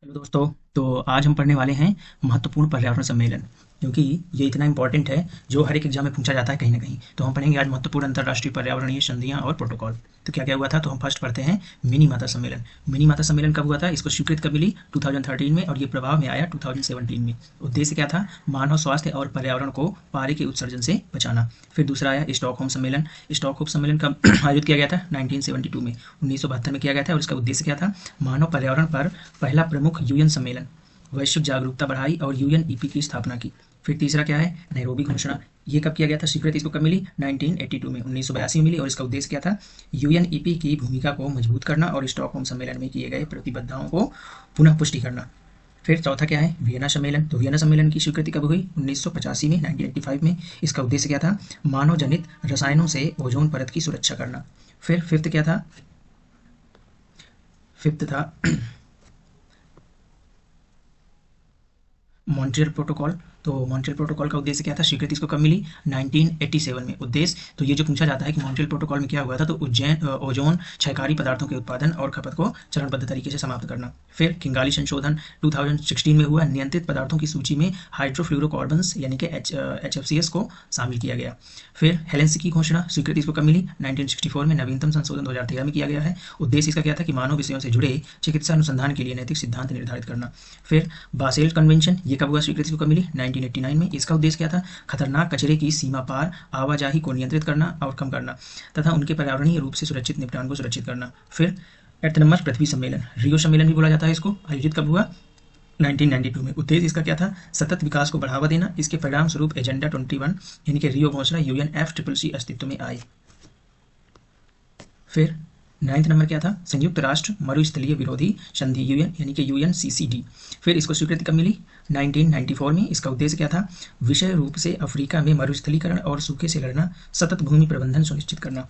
Hello दोस्तों। तो आज हम पढ़ने वाले हैं महत्वपूर्ण पर्यावरण सम्मेलन, क्योंकि ये इतना इंपॉर्टेंट है जो हर एक एग्जाम में पूछा जाता है कहीं ना कहीं। तो हम पढ़ेंगे आज महत्वपूर्ण अंतर्राष्ट्रीय पर्यावरणीय संधियां और प्रोटोकॉल। तो क्या क्या हुआ था, तो हम फर्स्ट पढ़ते हैं मिनी माता सम्मेलन। मिनी माता सम्मेलन कब हुआ था, इसको स्वीकृत कब मिली 2013 में, और ये प्रभाव में आया 2017 में। उद्देश्य क्या था, मानव स्वास्थ्य और पर्यावरण को पारे के उत्सर्जन से बचाना। फिर दूसरा आया स्टॉकहोम सम्मेलन। स्टॉकहोम सम्मेलन कब आयोजित किया गया था, 1972 में, 1972 में किया गया था। और इसका उद्देश्य क्या था, मानव पर्यावरण पर पहला प्रमुख यूएन सम्मेलन, वैश्विक जागरूकता बढ़ाई और यूएनईपी की स्थापना की। फिर तीसरा क्या है, नैरोबी घोषणा। ये कब किया गया था, स्वीकृति इसको कब मिली, 1982 में, 1982 में मिली। और इसका उद्देश्य क्या था, यूएनईपी की भूमिका को मजबूत करना और स्टॉकहोम सम्मेलन में किए गए प्रतिबद्धताओं को पुनः पुष्टि करना। फिर चौथा क्या है, वियना सम्मेलन। तो वियना सम्मेलन की स्वीकृति कब हुई, 1985 में, 1985 में। इसका उद्देश्य क्या था, मानव जनित रसायनों से ओजोन परत की सुरक्षा करना। फिर फिफ्थ क्या था, फिफ्थ था मॉन्ट्रियल प्रोटोकॉल। तो मॉन्ट्रियल प्रोटोकॉल का उद्देश्य क्या था, स्वीकृति इसको कब मिली, 1987 में। उद्देश्य, तो ये जो पूछा जाता है कि मॉन्ट्रियल प्रोटोकॉल में क्या हुआ था, तो ओजोन क्षयकारी पदार्थों के उत्पादन और खपत को चरणबद्ध तरीके से समाप्त करना। फिर किंगाली संशोधन 2016 में हुआ, नियंत्रित पदार्थों की सूची में हाइड्रोफ्लोरोकार्बन्स यानी कि HFCs को शामिल किया गया। फिर हेलेंसिकी घोषणा, स्वीकृति इसको कब मिली, 1964 में। नवीनतम संशोधन 2013 में किया गया है। उद्देश्य इसका क्या था कि मानव विषयों से जुड़े चिकित्सा अनुसंधान के लिए नैतिक सिद्धांत निर्धारित करना। फिर बासेल कन्वेंशन, ये कब हुआ, स्वीकृति इसको कब मिली, 1989 में। इसका उद्देश्य क्या था, खतरनाक कचरे की सीमा पार आवाजाही को नियंत्रित करना और कम करना तथा उनके पर्यावरणीय रूप से सुरक्षित निपटान को सुरक्षित करना। फिर 8 नंबर पृथ्वी सम्मेलन, रियो सम्मेलन भी बोला जाता है इसको, आयोजित कब हुआ, 1992 में। उद्देश्य इसका क्या था, सतत विकास को बढ़ावा देना। इसके परिणाम स्वरूप एजेंडा 21 यानी कि रियो घोषणा UNFCCC अस्तित्व में आई। फिर 9th नंबर क्या था, संयुक्त राष्ट्र मरुस्थलीय विरोधी संधि यूएन यानी कि UNCCD। फिर इसको स्वीकृति कब मिली, 1994 में। इसका उद्देश्य क्या था, विषय रूप से अफ्रीका में मरुस्थलीकरण और सूखे से लड़ना, सतत भूमि प्रबंधन सुनिश्चित करना।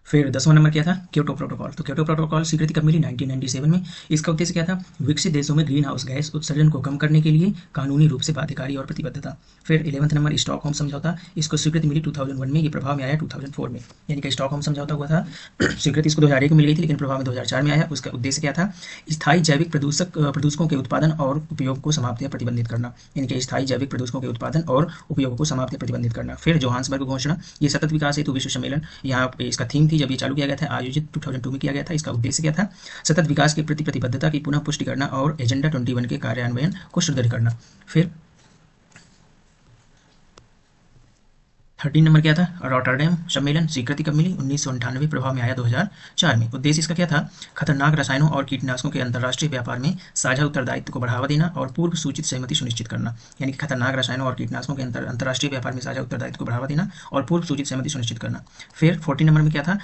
फिर 10वां नंबर क्या था, क्योटो प्रोटोकॉल। तो क्योटो प्रोटोकॉल स्वीकृति कब मिली, 1997 में। इसका उद्देश्य क्या था, विकसित देशों में ग्रीन हाउस गैस उत्सर्जन को कम करने के लिए कानूनी रूप से बाध्यकारी और प्रतिबद्धता। फिर 11वां नंबर स्टॉकहोम समझौता, इसको स्वीकृति मिली 2001 में, ये प्रभाव में आया 2004 में। यानी कि स्टॉकहोम समझौता हुआ था, स्वीकृति इसको 2001 में मिल गई थी, लेकिन प्रभाव में 2004 में आया। उसका उद्देश्य क्या था, स्थायी जैविक प्रदूषकों के उत्पादन और उपयोग को समाप्त या प्रतिबंधित करना। यानी कि स्थायी जैविक प्रदूषकों के उत्पादन और उपयोग को समाप्त या प्रतिबंधित करना। फिर जोहान्सबर्ग घोषणा, ये सतत विकास हेतु विश्व सम्मेलन, यहाँ पे इसका थीम थी जब ये चालू किया गया था, आयोजित 2002 में किया गया था। इसका उद्देश्य क्या था, सतत विकास के प्रति प्रतिबद्धता की पुनः पुष्टि करना और एजेंडा 21 के कार्यान्वयन को सुदृढ़ करना। फिर 13 नंबर क्या था, रॉटरडैम सम्मेलन, स्वीकृति कब मिली, 1998, प्रभाव में आया 2004 में। उद्देश्य इसका क्या था, खतरनाक रसायनों और कीटनाशकों के अंतर्राष्ट्रीय व्यापार में साझा उत्तरदायित्व को बढ़ावा देना और पूर्व सूचित सहमति सुनिश्चित करना। यानी कि खतरनाक रसायनों और कीटनाशकों के अंतर्राष्ट्रीय व्यापार में साझा उत्तरदायित्व को बढ़ावा देना और पूर्व सूचित सहमति सुनिश्चित करना। फिर 14 नंबर में क्या था,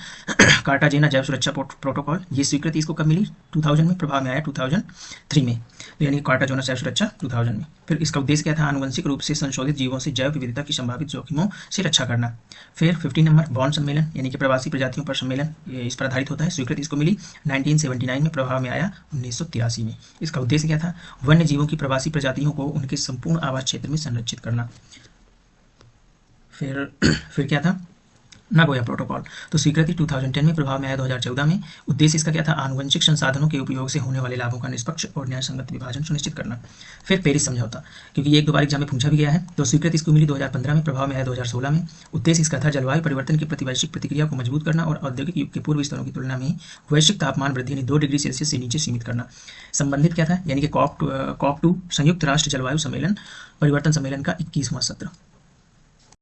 कार्टाजेना जैव सुरक्षा प्रोटोकॉल, ये स्वीकृति इसको कब मिली, 2000 में, प्रभाव में आया 2003 में। तो यानी कार्टाजेना जैव सुरक्षा 2000 में। फिर इसका उद्देश्य क्या था, आनुवंशिक रूप से संशोधित जीवों से जैव विविधता की संभावित जोखिमों से रक्षा करना। फिर 15 नंबर बॉन सम्मेलन, यानी कि प्रवासी प्रजातियों पर सम्मेलन, ये इस पर आधारित होता है। स्वीकृति इसको मिली 1979 में, प्रभाव में आया 1983 में। इसका उद्देश्य क्या था, वन्य जीवों की प्रवासी प्रजातियों को उनके संपूर्ण आवास क्षेत्र में संरक्षित करना। फिर क्या था, नागोया प्रोटोकॉल, तो स्वीकृति 2010 में, प्रभाव में आया 2014 में। उद्देश्य इसका क्या था, आनुवंशिक संसाधनों के उपयोग से होने वाले लाभों का निष्पक्ष और न्यायसंगत विभाजन सुनिश्चित करना। फिर पेरिस समझौता, क्योंकि ये एक दो बार एग्जाम में पूछा भी गया है, तो स्वीकृति इसको मिली 2015 में, प्रभाव में आया 2016 में। उद्देश्य इसका था जलवायु परिवर्तन की प्रतिवैश्विक प्रतिक्रिया को मजबूत करना और औद्योगिक युग के पूर्व स्तरों की तुलना में वैश्विक तापमान वृद्धि यानी 2 डिग्री सेल्सियस से नीचे सीमित करना। संबंधित क्या था, यानी कि COP2 संयुक्त राष्ट्र जलवायु सम्मेलन परिवर्तन सम्मेलन का 21वां सत्र।